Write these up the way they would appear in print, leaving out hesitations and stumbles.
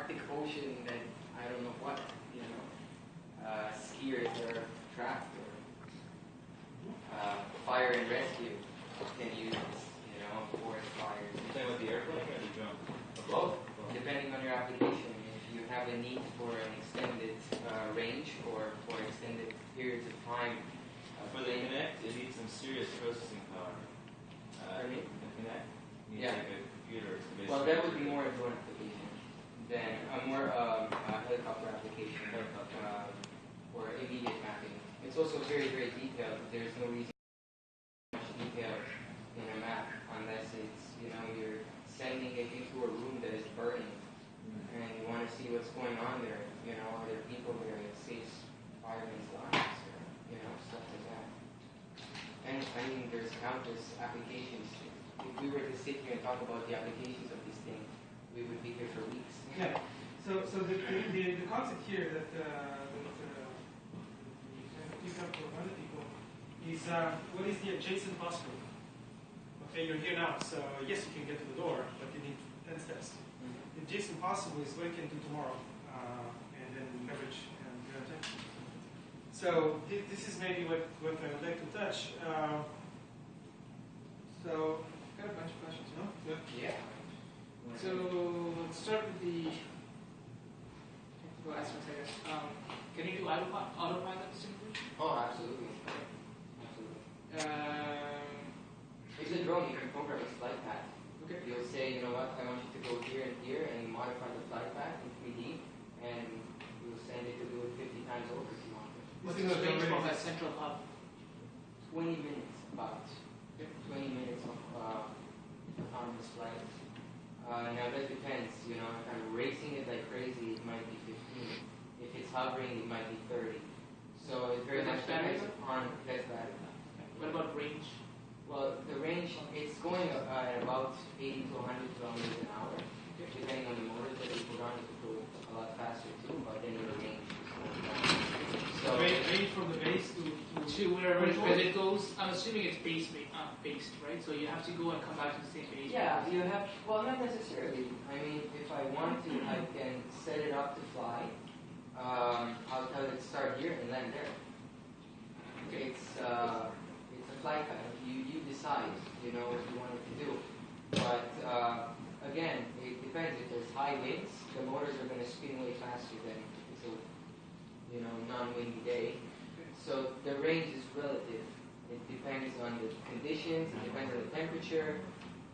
Arctic Ocean that I don't know what, you know, skiers are trapped, or fire and rescue can use this, you know, forest fires. You're talking about the airplane or the drone? Both, depending on your application. If you have a need for an extended range or for extended periods of time. For the Connect, it needs some serious processing power. Pardon me? The Connect needs Yeah. like a computer. Well, that would be more a drone application than a more helicopter application or immediate mapping. It's also very, very detailed. There's no reason to much detail in a map unless it's, you know, you're sending it into a room that is burning and you want to see what's going on there. You know, are there people there? It saves firemen's lives, or, you know, stuff like that. And I mean, there's countless applications. If we were to sit here and talk about the applications of this thing, we would be here for weeks. Yeah. So the concept here that you come from other people is what is the adjacent possible? Okay, you're here now, so yes, you can get to the door, but you need 10 steps. The adjacent possible is what you can do tomorrow, and then leverage and so this is maybe what I would like to touch. So got a bunch of questions, no? Yeah. So let's start with the technical aspects, I guess. Can you do autopilot simply? Oh, absolutely. Absolutely. With the drone, you can program a flight path. Okay. You'll say, you know what, I want you to go here and here and modify the flight path in 3D, and you'll send it to do it 50 times over if you want to. What's the range from that central hub? 20 minutes, about. 20 minutes of autonomous flight. Now that depends, you know, if I'm racing it like crazy, it might be 15. If it's hovering, it might be 30. So it very much depends on that battery. What about range? Well, the range, it's going at about 80 to 100 kilometers an hour. Depending on the motors that you put on, it could go a lot faster too, but then your range is going down. So range from the base to wherever it goes. I'm assuming it's based, right? So you have to go and come back to the same base. yeah, you have, well, not necessarily. I mean, if I want to, I can set it up to fly. I'll tell it to start here and land there. It's a flight path. You decide, you know, what you want it to do. But again, it depends. If there's high winds, the motors are going to spin way faster than if it's a, you know, non-windy day. So the range is relative. It depends on the conditions. It depends on the temperature.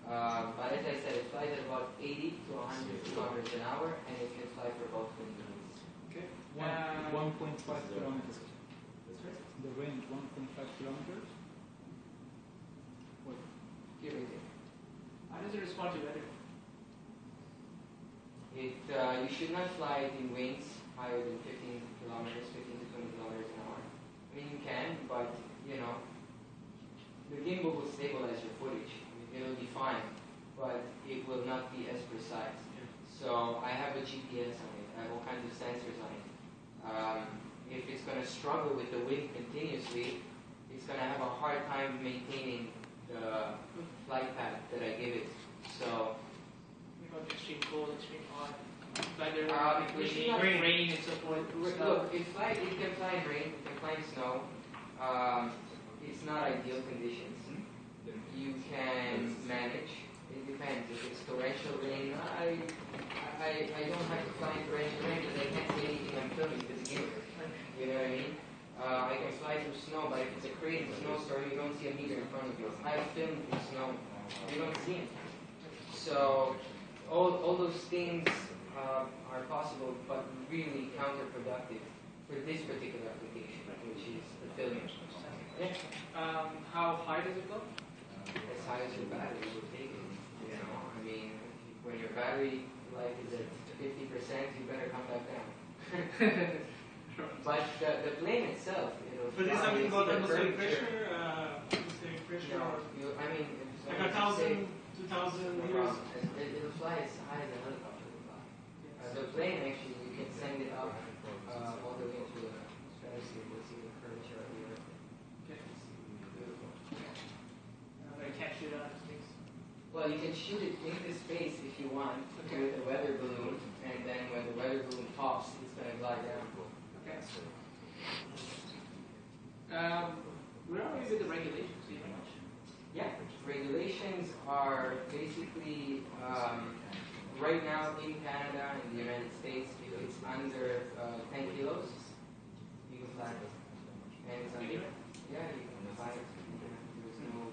But as I said, it flies at about 80 to 100 kilometers an hour, and it can fly for about 20 minutes. Okay. 1.5 kilometers. The range 1.5 kilometers. What? Give or take. How does it respond to weather? You should not fly it in winds higher than 15 kilometers, 15 to 20 kilometers an hour. I mean, you can, but, you know, the gimbal will stabilize your footage. It'll be fine, but it will not be as precise. So I have a GPS on it. I have all kinds of sensors on it. If it's going to struggle with the wind continuously, it's going to have a hard time maintaining the flight path that I give it. So, Extreme cold, extreme hot, weather, rain, and so forth. look, it can fly in rain, it can fly in snow. It's not ideal conditions. You can manage. It depends. If it's torrential rain, I don't have to fly in torrential rain because I can't see anything I'm filming to begin with. You know what I mean? I can fly through snow, but if it's a crazy snowstorm, you don't see a meter in front of you. I filmed through snow. You don't see it. So all those things are possible, but really counterproductive for this particular application, which is the filming. Yeah. How high does it go? As high as your battery will take it. You know, I mean, when your battery life is at 50%, you better come back down. But the plane itself, you know. But is something about atmospheric pressure? Atmospheric pressure? No, I mean, like 1,000, 2,000 meters? It'll fly as high as a helicopter will fly. The plane, actually, you can send it up all the way to the stratosphere. You'll see the curvature of the Earth. Okay. But it can't shoot out of space. Well, Well, you can shoot it into space if you want with a weather balloon, and then when the weather balloon pops, it's going to glide down. Okay. Where are we with the regulations? Do you know much? Yeah, regulations are basically right now in Canada and the United States, if it's under 10 kilos, you can fly it. And it's under, yeah, you can fly it. There's no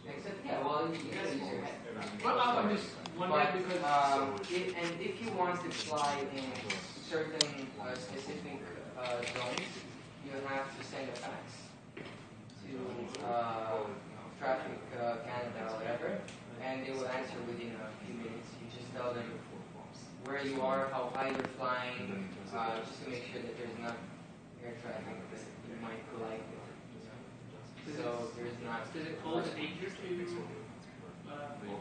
except yeah, well, you gotta use your head. Well, I'm just wondering because if you want to fly in certain specific zones, you have to send a fax to Traffic Canada or whatever, and they will answer within a few minutes. You just tell them where you are, how high you're flying, just to make sure that there's not air traffic that you might collide with. So there's not. does it pose a danger to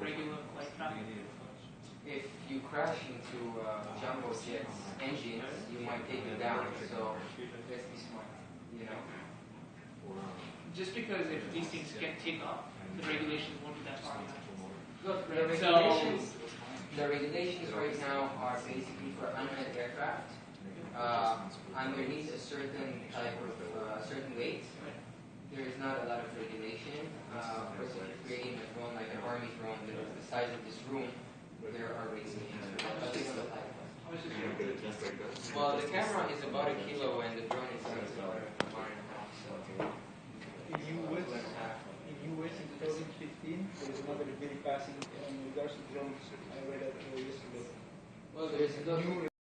regular flight traffic? If you crash into jumbo jet's engines, you might take it down. So let's be smart, you know. Just because if these things get taken off, the regulations won't be that far behind. Look, the regulations right now are basically for unmanned aircraft underneath a certain type of certain weight. There is not a lot of regulation. Of course, if you're creating a drone like an army drone that is the size of this room, there are regulations. But they don't apply. Well, the camera is about 1 kilo and the drone is about 1.5. So In US in 2015, there is another bill passing in regards to drones. I read that yesterday. well, there's New